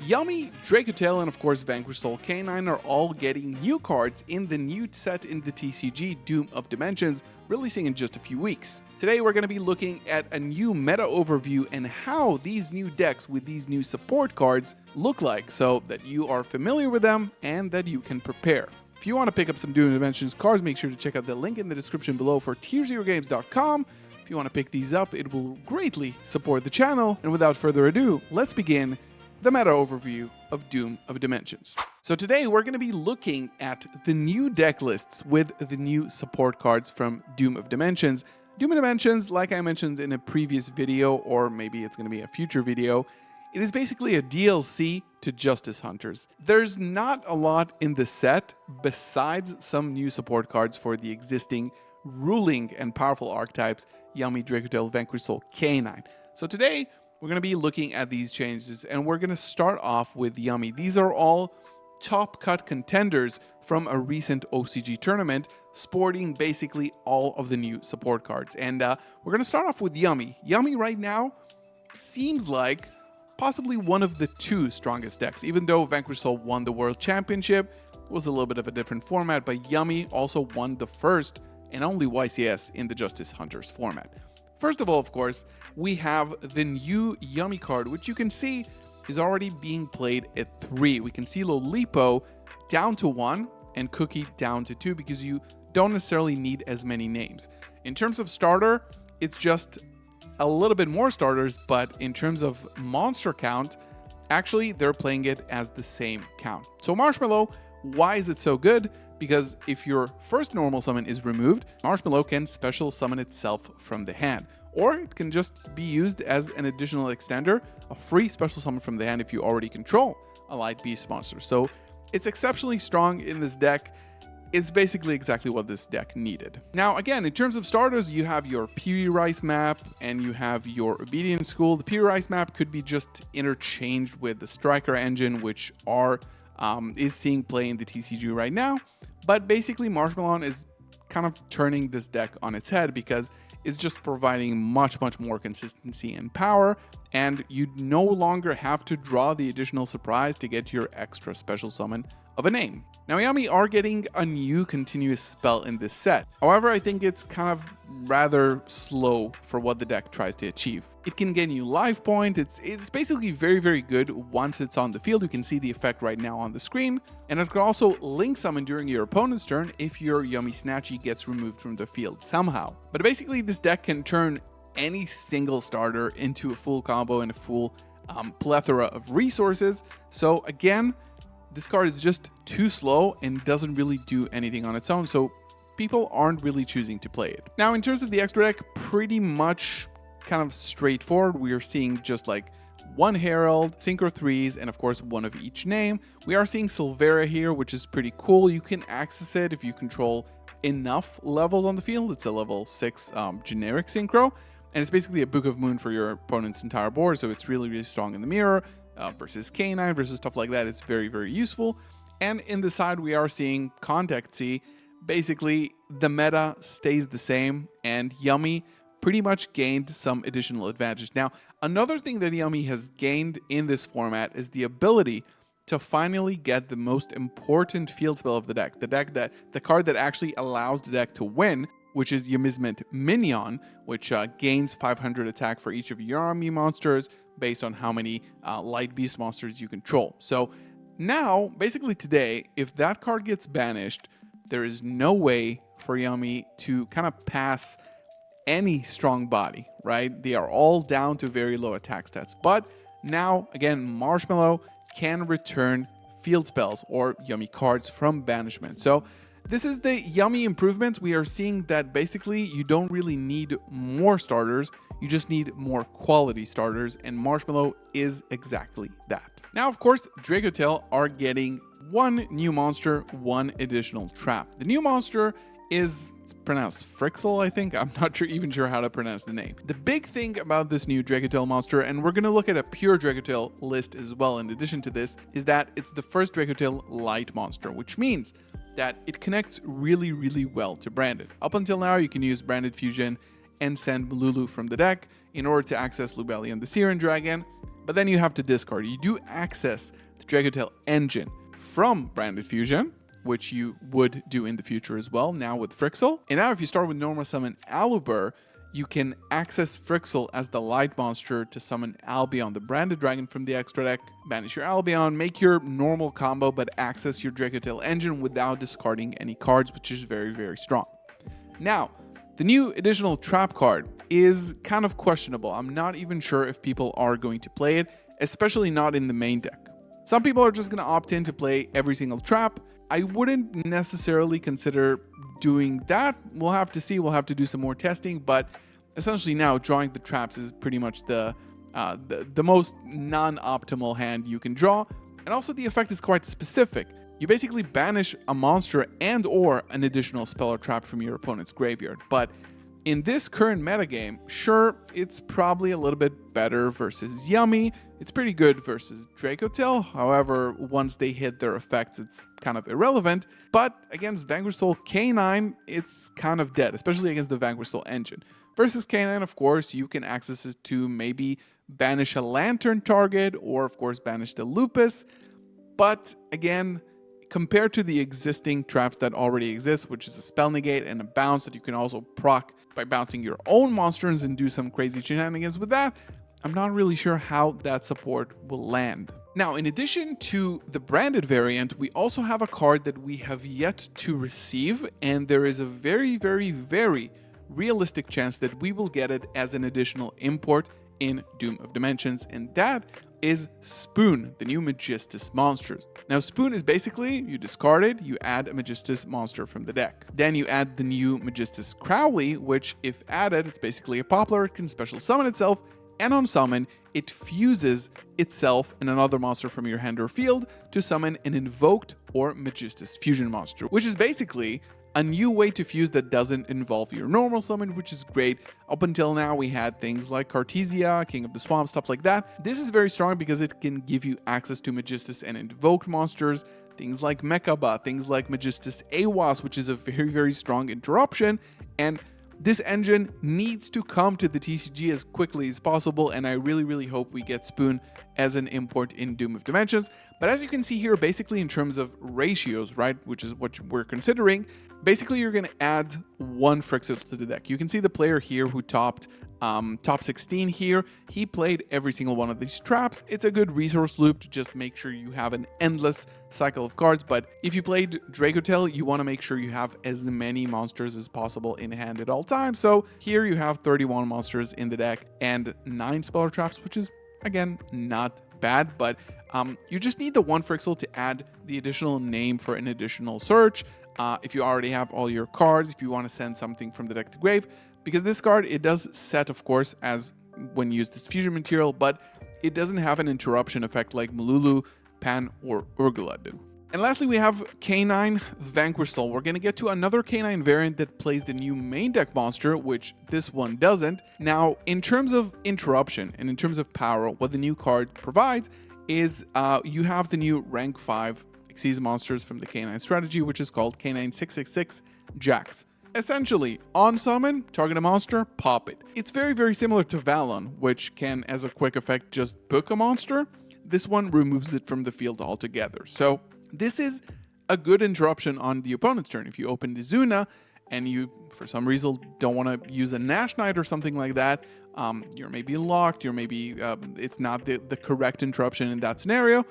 Yummy, Dracotail, and of course Vanquish Soul Canine are all getting new cards in the new set in the TCG Doom of Dimensions, releasing in just a few weeks. Today we're going to be looking at a new meta overview and how these new decks with these new support cards look like, so that you are familiar with them and that you can prepare. If you want to pick up some Doom of Dimensions cards, make sure to check out the link in the description below for tierzerogames.com. If you want to pick these up, it will greatly support the channel. And without further ado, let's begin the meta overview of Doom of Dimensions. So today we're going to be looking at the new deck lists with the new support cards from Doom of Dimensions. Doom of Dimensions, like I mentioned in a previous video, or maybe it's going to be a future video, it is basically a DLC to Justice Hunters. There's not a lot in the set besides some new support cards for the existing ruling and powerful archetypes Yummy, Dracotail, Vanquish Soul, Canine. So today we're going to be looking at these changes, and we're going to start off with Yummy. These are all top cut contenders from a recent OCG tournament, sporting basically all of the new support cards. And we're going to start off with Yummy. Yummy right now seems like possibly one of the two strongest decks. Even though Vanquish Soul won the World Championship, it was a little bit of a different format, but Yummy also won the first and only YCS in the Justice Hunters format. First of all, of course, we have the new Yummy card, which you can see is already being played at 3. We can see Lolipo down to 1 and Cookie down to 2 because you don't necessarily need as many names. In terms of starter, it's just a little bit more starters, but in terms of monster count, actually they're playing it as the same count. So Marshmallow, why is it so good? Because if your first normal summon is removed, Marshmallow can special summon itself from the hand. Or it can just be used as an additional extender, a free special summon from the hand if you already control a light beast monster. So it's exceptionally strong in this deck. It's basically exactly what this deck needed. Now, again, in terms of starters, you have your Piri Rice map and you have your Obedience School. The Piri Rice map could be just interchanged with the Striker engine, which is seeing play in the TCG right now. But basically, Marshmallow is kind of turning this deck on its head because it's just providing much more consistency and power, and you no longer have to draw the additional surprise to get your extra special summon of a name. Now, Yummy are getting a new continuous spell in this set. However, I think it's kind of rather slow for what the deck tries to achieve. It can gain you life point. It's basically very good once it's on the field. You can see the effect right now on the screen. And it can also link summon during your opponent's turn if your Yummy Snatchy gets removed from the field somehow. But basically, this deck can turn any single starter into a full combo and a full plethora of resources. So again, this card is just too slow and doesn't really do anything on its own, so people aren't really choosing to play it. Now, in terms of the extra deck, pretty much kind of straightforward. We are seeing just like one Herald, Synchro 3s, and of course one of each name. We are seeing Silvera here, which is pretty cool. You can access it if you control enough levels on the field. It's a level 6 generic Synchro, and it's basically a Book of Moon for your opponent's entire board, so it's really strong in the mirror. Versus Canine, versus stuff like that, it's very useful. And in the side, we are seeing Contact C. Basically, the meta stays the same, and Yummy pretty much gained some additional advantage. Now, another thing that Yummy has gained in this format is the ability to finally get the most important field spell of the deck. The card that actually allows the deck to win, which is Yummizment Minion, which gains 500 attack for each of your army monsters, based on how many light beast monsters you control. So now, basically today, if that card gets banished, there is no way for Yummy to kind of pass any strong body, right? They are all down to very low attack stats. But now, again, Marshmallow can return field spells or Yummy cards from banishment. So this is the Yummy improvements. We are seeing that basically you don't really need more starters. You just need more quality starters, and Marshmallow is exactly that. Now, of course, Dracotail are getting one new monster, one additional trap. The new monster is pronounced Frixel, I think. I'm not even sure how to pronounce the name. The big thing about this new Dracotail monster, and we're going to look at a pure Dracotail list as well in addition to this, is that it's the first Dracotail light monster, which means that it connects really well to Branded. Up until now, you can use Branded Fusion and send Lulu from the deck in order to access Lubellion the Syrian Dragon. but then you have to discard. You do access the Dracotail engine from Branded Fusion, which you would do in the future as well, now with Frixel. And now if you start with normal summon Alubur, you can access Frixel as the light monster to summon Albion, the branded dragon from the extra deck, banish your Albion, make your normal combo, but access your Dracotail engine without discarding any cards, which is very, very strong. Now, the new additional trap card is kind of questionable. I'm not even sure if people are going to play it, especially not in the main deck. Some people are just going to opt in to play every single trap. I wouldn't necessarily consider doing that. We'll have to see. We'll have to do some more testing, but essentially now drawing the traps is pretty much the most non-optimal hand you can draw. And also the effect is quite specific. You basically banish a monster and or an additional spell or trap from your opponent's graveyard. But in this current metagame, sure, it's probably a little bit better versus Yummy. It's pretty good versus Dracotail. However, once they hit their effects, it's kind of irrelevant. But against Vanquish Soul K9, it's kind of dead, especially against the Vanquish Soul engine. Versus K9, of course, you can access it to maybe banish a Lantern target or, of course, banish the Lupus. But again, compared to the existing traps that already exist, which is a Spell Negate and a Bounce that you can also proc by bouncing your own monsters and do some crazy shenanigans with that, I'm not really sure how that support will land. Now, in addition to the branded variant, we also have a card that we have yet to receive, and there is a very, very, very realistic chance that we will get it as an additional import in Doom of Dimensions, and that is Spoon, the new Magistus monsters. Now, Spoon is basically, you discard it, you add a Magistus monster from the deck. Then you add the new Magistus Crowley, which, if added, it's basically a Poplar, it can special summon itself, and on summon, it fuses itself and another monster from your hand or field to summon an invoked or Magistus fusion monster, which is basically a new way to fuse that doesn't involve your normal summon, which is great. Up until now, we had things like Cartesia, King of the Swamp, stuff like that. This is very strong because it can give you access to Magistus and invoked monsters, things like Mechaba, things like Magistus Awas, which is a very, very strong interruption. And this engine needs to come to the TCG as quickly as possible, and I really, really hope we get Spoon as an import in Doom of Dimensions. But as you can see here, basically in terms of ratios, right, which is what we're considering, basically you're going to add one Frixel to the deck. You can see the player here who topped top 16 here. He played every single one of these traps. It's a good resource loop to just make sure you have an endless cycle of cards. But if you played Dracotail, you want to make sure you have as many monsters as possible in hand at all times. So here you have 31 monsters in the deck and 9 speller traps, which is, again, not bad. But you just need the one Frixel to add the additional name for an additional search. If you already have all your cards, if you want to send something from the deck to grave. Because this card, it does set, of course, as when used as fusion material, but it doesn't have an interruption effect like Malulu, Pan, or Urgula do. And lastly, we have K9 Vanquish Soul. We're going to get to another K9 variant that plays the new main deck monster, which this one doesn't. Now, in terms of interruption and in terms of power, what the new card provides is you have the new rank 5 Xyz monsters from the K9 strategy, which is called K9 666 Jax. Essentially, on summon, target a monster, pop it. It's very, very similar to Valon, which can, as a quick effect, just book a monster. This one removes it from the field altogether. So this is a good interruption on the opponent's turn. If you open the Zuna and you, for some reason, don't want to use a Nash Knight or something like that, you're maybe locked, you're maybe, it's not the correct interruption in that scenario,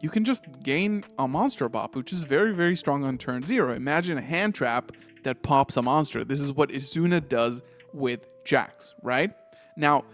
you can just gain a monster pop, which is very, very strong on turn 0. Imagine a hand trap that pops a monster. This is what Izuna does with Jax, right? Now,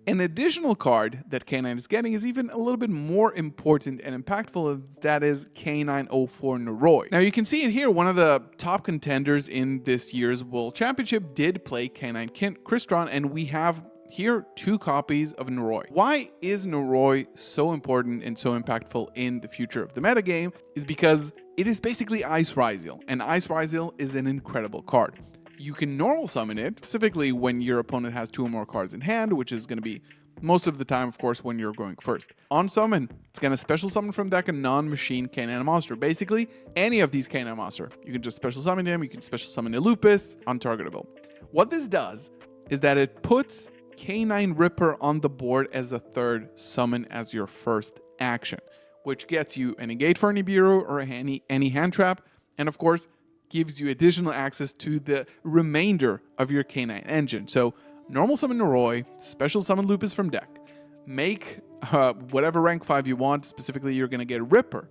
an additional card that K9 is getting is even a little bit more important and impactful. That is K904 Noroi. Now, you can see it here. One of the top contenders in this year's World Championship did play K9 Crystron, and we have here 2 copies of Noroi. Why is Noroi so important and so impactful in the future of the metagame is because it is basically Ice Ryzeal, and Ice Ryzeal is an incredible card. You can normal summon it, specifically when your opponent has 2 or more cards in hand, which is going to be most of the time, of course, when you're going first. On summon, it's going to special summon from deck a non-machine K9 monster. Basically, any of these K9 monster. You can just special summon him, you can special summon a Lupus, untargetable. What this does is that it puts Canine Ripper on the board as a third summon as your first action, which gets you a negate for any bureau or any hand trap, and of course gives you additional access to the remainder of your Canine engine. So normal summon Noroi, special summon Lupus from deck, make whatever rank 5 you want. Specifically, you're going to get Ripper,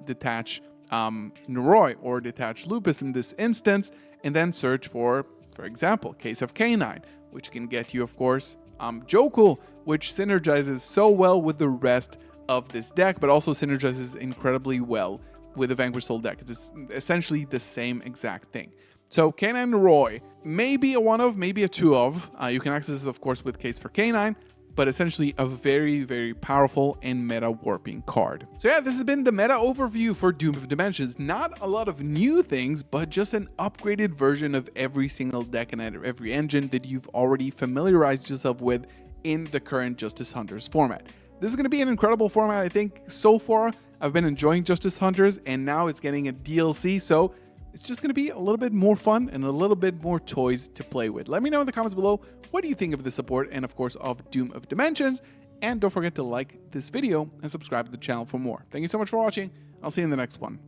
detach Noroi or detach Lupus in this instance, and then search for example, Case of Canine, which can get you, of course, Jokul, which synergizes so well with the rest of this deck, but also synergizes incredibly well with the Vanquish Soul deck. It's essentially the same exact thing. So Canine Noroi, maybe a 1 of, maybe a 2 of. You can access this, of course, with Case for Canine, but essentially a very, very powerful and meta warping card. So yeah, this has been the meta overview for Doom of Dimensions. Not a lot of new things, but just an upgraded version of every single deck and every engine that you've already familiarized yourself with in the current Justice Hunters format. This is going to be an incredible format. I think so far I've been enjoying Justice Hunters, and now it's getting a DLC, so it's just going to be a little bit more fun and a little bit more toys to play with. Let me know in the comments below, what do you think of the support and of course of Doom of Dimensions, and don't forget to like this video and subscribe to the channel for more. Thank you so much for watching. I'll see you in the next one.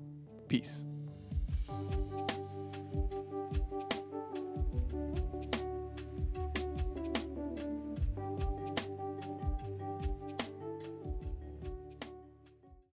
Peace.